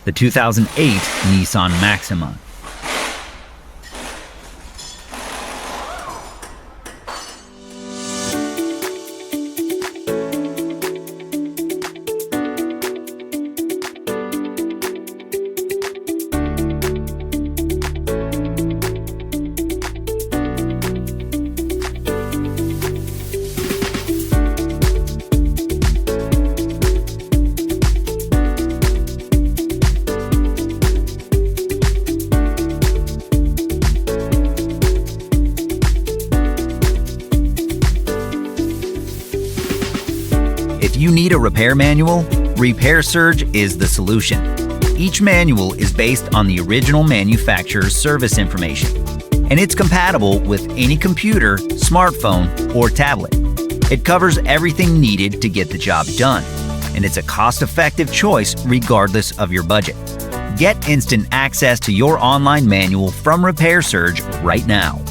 the 2008 Nissan Maxima. If you need a repair manual, Repair Surge is the solution. Each manual is based on the original manufacturer's service information, and it's compatible with any computer, smartphone, or tablet. It covers everything needed to get the job done, and it's a cost-effective choice regardless of your budget. Get instant access to your online manual from Repair Surge right now.